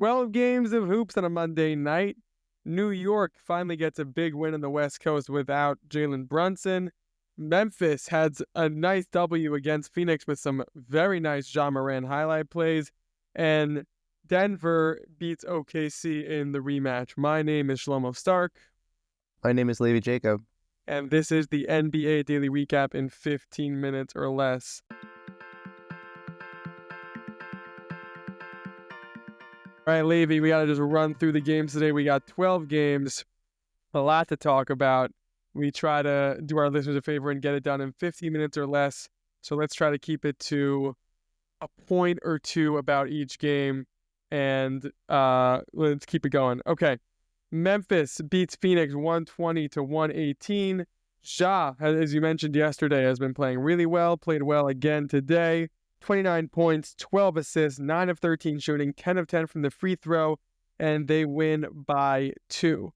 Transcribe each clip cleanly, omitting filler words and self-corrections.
12 games of hoops on a Monday night. New York finally gets a big win on the West Coast without Jalen Brunson. Memphis has a nice W against Phoenix with some very nice Ja Morant highlight plays. And Denver beats OKC in the rematch. My name is Shlomo Stark. My name is Levi Jacob. And this is the NBA Daily Recap in 15 minutes or less. All right, Levi, we got to just run through the games today. We got 12 games, a lot to talk about. We try to do our listeners a favor and get it done in 15 minutes or less. So let's try to keep it to a point or two about each game, and let's keep it going. Okay, Memphis beats Phoenix 120-118. Ja, as you mentioned yesterday, has been playing really well, played well again today. 29 points, 12 assists, 9 of 13 shooting, 10 of 10 from the free throw, and they win by 2.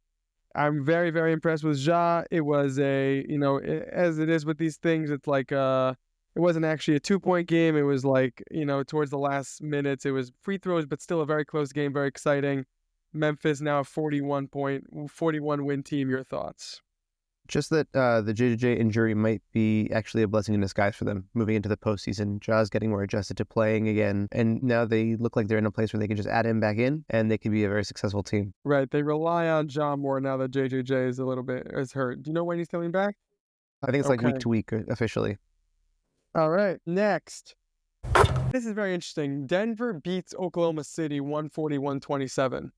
I'm very, very impressed with Ja. It was as it is with these things, it's like it wasn't actually a 2-point game. It was like, towards the last minutes, it was free throws, but still a very close game, very exciting. Memphis now a 41 win team. Your thoughts? Just that the JJJ injury might be actually a blessing in disguise for them moving into the postseason. Ja's getting more adjusted to playing again, and now they look like they're in a place where they can just add him back in, and they can be a very successful team. Right, they rely on Ja more now that JJJ is hurt. Do you know when he's coming back? I think it's like week to week officially. All right, next. This is very interesting. Denver beats Oklahoma City 140-127.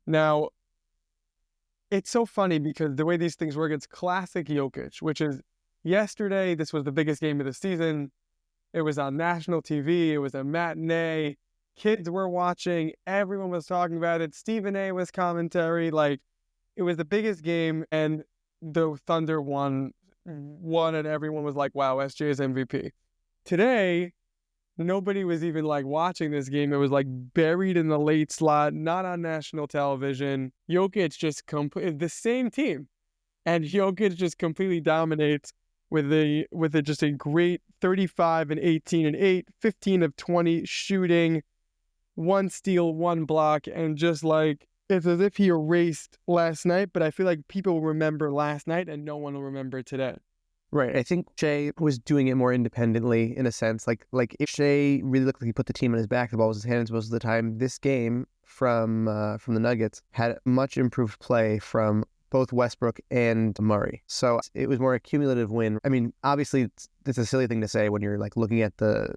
Now, it's so funny because the way these things work, it's classic Jokic, which is yesterday, this was the biggest game of the season. It was on national TV. It was a matinee. Kids were watching. Everyone was talking about it. Stephen A was commentary. Like, it was the biggest game, and the Thunder won, and everyone was like, wow, SJ is MVP. Today, nobody was even like watching this game. It was like buried in the late slot, not on national television. Jokic just the same team, and Jokic just completely dominates with just a great 35 and 18 and 8, 15 of 20 shooting, 1 steal, 1 block, and just like it's as if he erased last night. But I feel like people will remember last night, and no one will remember today. Right. I think Shea was doing it more independently in a sense. Like if Shea really looked like he put the team on his back, the ball was in his hands most of the time. This game from the Nuggets had much improved play from both Westbrook and Murray. So it was more a cumulative win. I mean, obviously it's a silly thing to say when you're like looking at the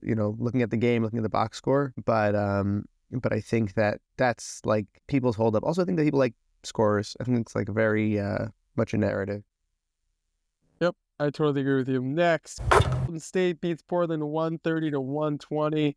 game, looking at the box score, but I think that's like people's holdup. Also, I think that people like scorers. I think it's like very much a narrative. I totally agree with you. Next, Golden State beats Portland 130-120.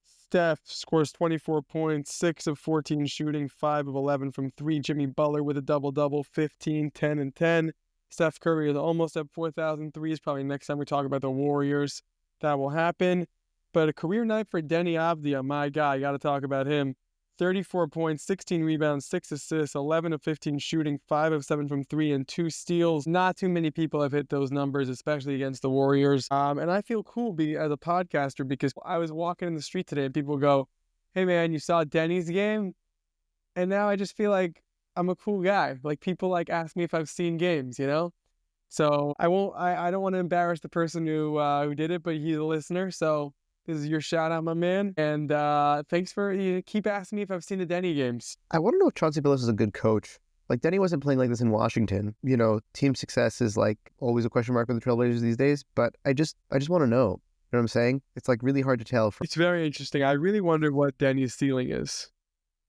Steph scores 24 points, 6 of 14 shooting, 5 of 11 from 3. Jimmy Butler with a double-double, 15, 10, and 10. Steph Curry is almost at 4,000 threes. Probably next time we talk about the Warriors, that will happen. But a career night for Denny Avdia, my guy. Got to talk about him. 34 points, 16 rebounds, 6 assists, 11 of 15 shooting, 5 of 7 from 3, and 2 steals. Not too many people have hit those numbers, especially against the Warriors. And I feel cool as a podcaster because I was walking in the street today and people go, hey man, you saw Denny's game? And now I just feel like I'm a cool guy. Like people like ask me if I've seen games, So I don't want to embarrass the person who did it, but he's a listener, so this is your shout out, my man. And thanks for keep asking me if I've seen the Denny games. I want to know if Chauncey Billups is a good coach. Like Denny wasn't playing like this in Washington. Team success is like always a question mark with the Trailblazers these days. But I just want to know. You know what I'm saying? It's like really hard to tell. It's very interesting. I really wonder what Denny's ceiling is.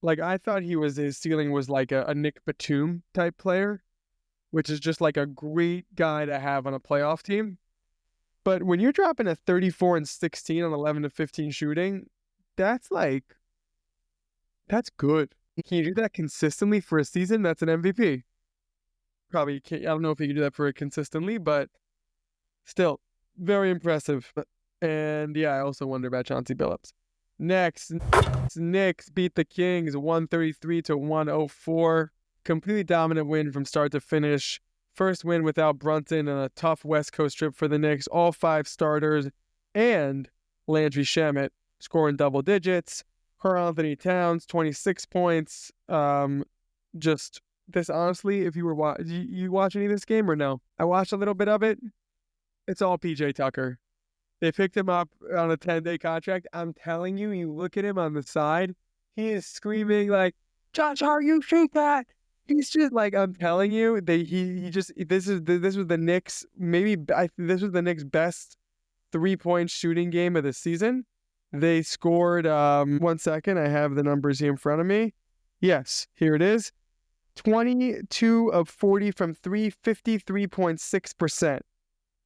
Like I thought his ceiling was like a Nick Batum type player, which is just like a great guy to have on a playoff team. But when you're dropping a 34 and 16 on 11 to 15 shooting, that's good. Can you do that consistently for a season? That's an MVP. Probably can't. I don't know if you can do that for it consistently, but still very impressive. And yeah, I also wonder about Chauncey Billups. Next, Knicks beat the Kings 133-104. Completely dominant win from start to finish. First win without Brunson and a tough West Coast trip for the Knicks. All 5 starters and Landry Shamet scoring double digits. Karl Anthony Towns, 26 points. Just this honestly, if you were you watch any of this game or no? I watched a little bit of it. It's all PJ Tucker. They picked him up on a 10-day contract. I'm telling you, you look at him on the side, he is screaming like, "Josh Hart, you shoot that!" He's just like, I'm telling you, he just this was the Knicks this was the Knicks' best 3-point shooting game of the season. They scored 1 second. I have the numbers here in front of me. Yes, here it is. 22 of 40 from 3, 53.6%.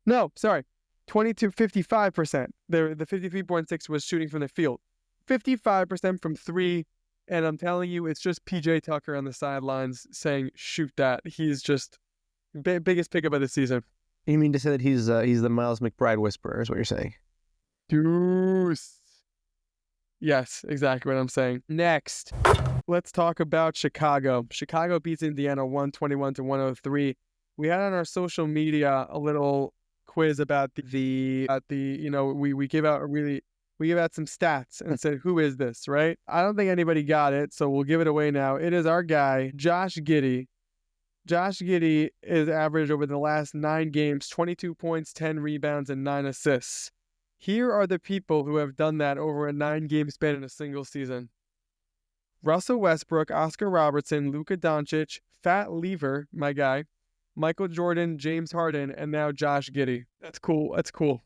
No, sorry. 22, 55%. The 53.6 was shooting from the field. 55% from 3, and I'm telling you, it's just PJ Tucker on the sidelines saying, "Shoot that." He's just biggest pickup of the season. You mean to say that he's the Miles McBride whisperer, is what you're saying? Deuce. Yes, exactly what I'm saying. Next, let's talk about Chicago. Chicago beats Indiana 121-103. We had on our social media a little quiz about we give out some stats and said, who is this, right? I don't think anybody got it, so we'll give it away now. It is our guy, Josh Giddey. Josh Giddey is averaged over the last 9 games, 22 points, 10 rebounds, and 9 assists. Here are the people who have done that over a 9-game span in a single season. Russell Westbrook, Oscar Robertson, Luka Doncic, Fat Lever, my guy, Michael Jordan, James Harden, and now Josh Giddey. That's cool. It's a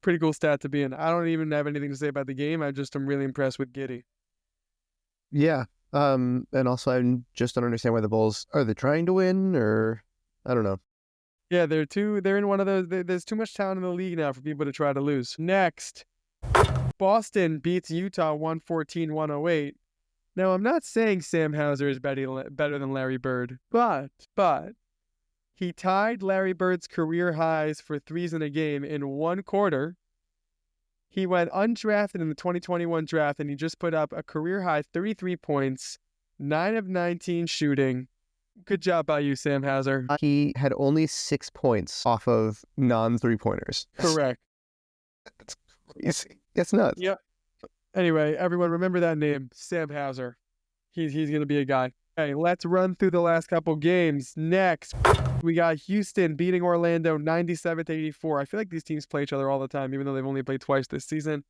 pretty cool stat to be in. I don't even have anything to say about the game. I'm really impressed with Giddey. Yeah. And also I just don't understand why the Bulls, are they trying to win, or I don't know. Yeah, they're in one of those, there's too much talent in the league now for people to try to lose. Next, Boston beats Utah 114-108. Now, I'm not saying Sam Hauser is better than Larry Bird, but he tied Larry Bird's career highs for threes in a game in 1 quarter. He went undrafted in the 2021 draft, and he just put up a career high 33 points, 9 of 19 shooting. Good job by you, Sam Hauser. He had only 6 points off of non-3-pointers. Correct. That's crazy. That's nuts. Yep. Anyway, everyone remember that name, Sam Hauser. He's going to be a guy. Okay, let's run through the last couple games. Next, we got Houston beating Orlando 97-84. I feel like these teams play each other all the time, even though they've only played twice this season.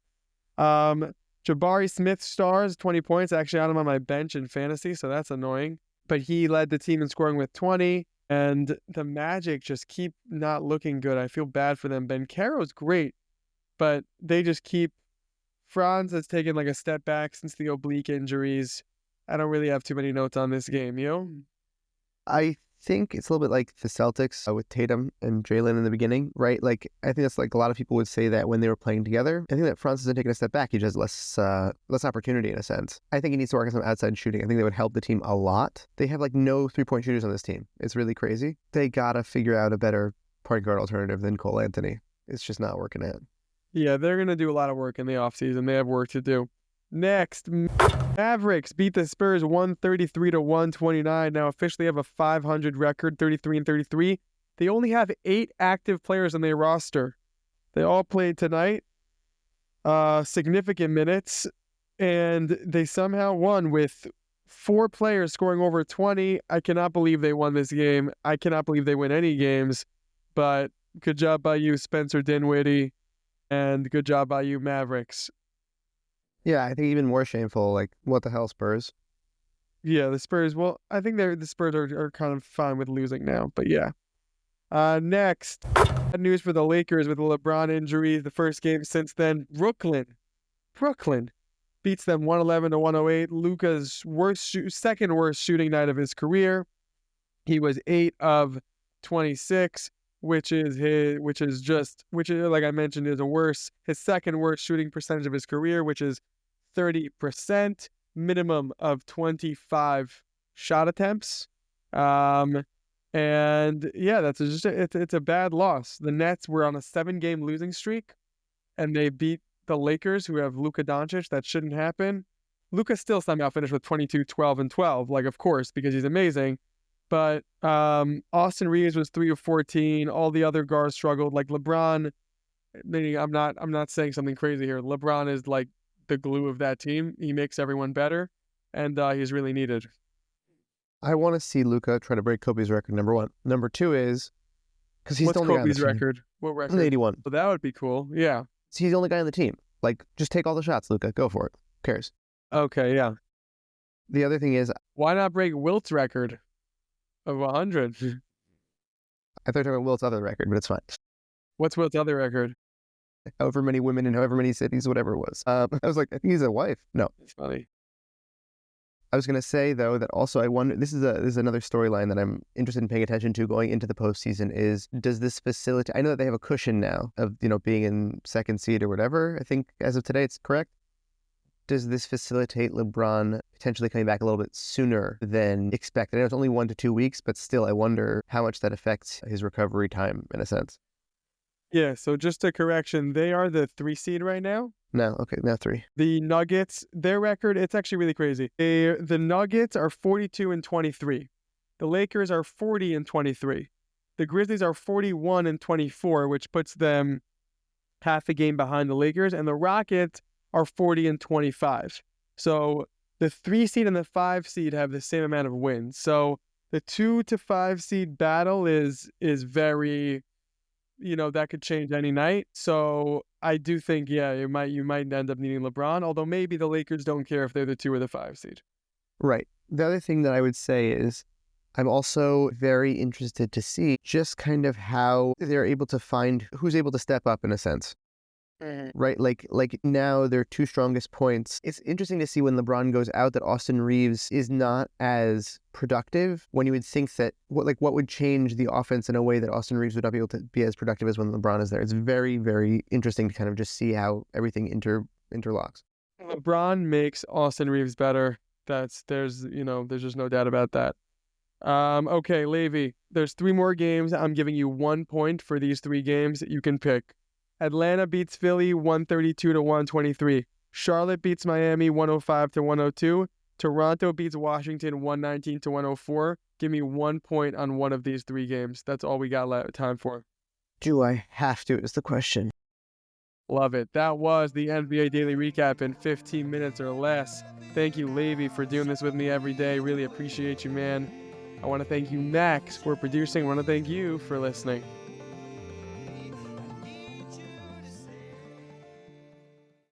Jabari Smith stars 20 points. Actually, I had him on my bench in fantasy, so that's annoying. But he led the team in scoring with 20, and the Magic just keep not looking good. I feel bad for them. Ben Caro's great, but they just keep... Franz has taken like a step back since the oblique injuries. I don't really have too many notes on this game, you know? I think it's a little bit like the Celtics with Tatum and Jalen in the beginning, right? Like, I think that's like a lot of people would say that when they were playing together. I think that Franz isn't taking a step back. He just has less opportunity in a sense. I think he needs to work on some outside shooting. I think that would help the team a lot. They have like no 3-point shooters on this team. It's really crazy. They got to figure out a better point guard alternative than Cole Anthony. It's just not working out. Yeah, they're going to do a lot of work in the offseason. They have work to do. Next, Mavericks beat the Spurs 133-129. Now officially have a 500 record, 33-33. They only have 8 active players on their roster. They all played tonight, significant minutes, and they somehow won with 4 players scoring over 20. I cannot believe they won this game. I cannot believe they win any games, but good job by you, Spencer Dinwiddie, and good job by you, Mavericks. Yeah, I think even more shameful, like, what the hell, Spurs? Yeah, the Spurs, well, I think the Spurs are kind of fine with losing now, but yeah. Next, bad news for the Lakers with the LeBron injury. The first game since then, Brooklyn beats them 111-108. Luka's second worst shooting night of his career. He was 8 of 26, which is like I mentioned, his second worst shooting percentage of his career, which is 30%, minimum of 25 shot attempts. And yeah, it's a bad loss. The Nets were on a 7-game losing streak, and they beat the Lakers, who have Luka Doncic. That shouldn't happen. Luka still somehow finished with 22, 12, and 12, like, of course, because he's amazing. But Austin Reeves was 3 of 14. All the other guards struggled. Like LeBron, I'm not saying something crazy here. LeBron is like the glue of that team. He makes everyone better, and he's really needed. I want to see Luka try to break Kobe's record, number one. Number two is, because he's What's the only guy on the Kobe's team. record? What record? 81. So that would be cool. Yeah. He's the only guy on the team. Like, just take all the shots, Luka. Go for it. Who cares? Okay, yeah. The other thing is, Why not break Wilt's record of 100? I thought you were talking about Wilt's other record, but it's fine. What's Wilt's other record? However many women in however many cities, whatever it was. I was like, I think he's a wife. No. It's funny. I was going to say, though, that also I wonder, this is another storyline that I'm interested in paying attention to going into the postseason is, does this facilitate, I know that they have a cushion now of, being in second seed or whatever. I think as of today, it's correct. Does this facilitate LeBron potentially coming back a little bit sooner than expected? I know it's only 1 to 2 weeks, but still, I wonder how much that affects his recovery time in a sense. Yeah, so just a correction, they are the 3 seed right now. No, okay, now 3. The Nuggets, their record, it's actually really crazy. The Nuggets are 42-23. The Lakers are 40-23. The Grizzlies are 41-24, which puts them half a game behind the Lakers, and the Rockets are 40-25. So the 3 seed and the 5 seed have the same amount of wins. So the 2 to 5 seed battle is very, that could change any night. So I do think, yeah, you might end up needing LeBron, although maybe the Lakers don't care if they're the 2 or the 5 seed. Right. The other thing that I would say is I'm also very interested to see just kind of how they're able to find who's able to step up in a sense. Right? Like now their 2 strongest points. It's interesting to see when LeBron goes out that Austin Reeves is not as productive, when you would think that what would change the offense in a way that Austin Reeves would not be able to be as productive as when LeBron is there. It's very, very interesting to kind of just see how everything interlocks. LeBron makes Austin Reeves better. There's just no doubt about that. Okay, Levi, there's 3 more games. I'm giving you 1 point for these 3 games that you can pick. Atlanta beats Philly 132-123. Charlotte beats Miami 105-102. Toronto beats Washington 119-104. Give me 1 point on one of these 3 games. That's all we got time for. Do I have to is the question. Love it. That was the NBA Daily Recap in 15 minutes or less. Thank you, Levi, for doing this with me every day. Really appreciate you, man. I want to thank you, Max, for producing. I want to thank you for listening.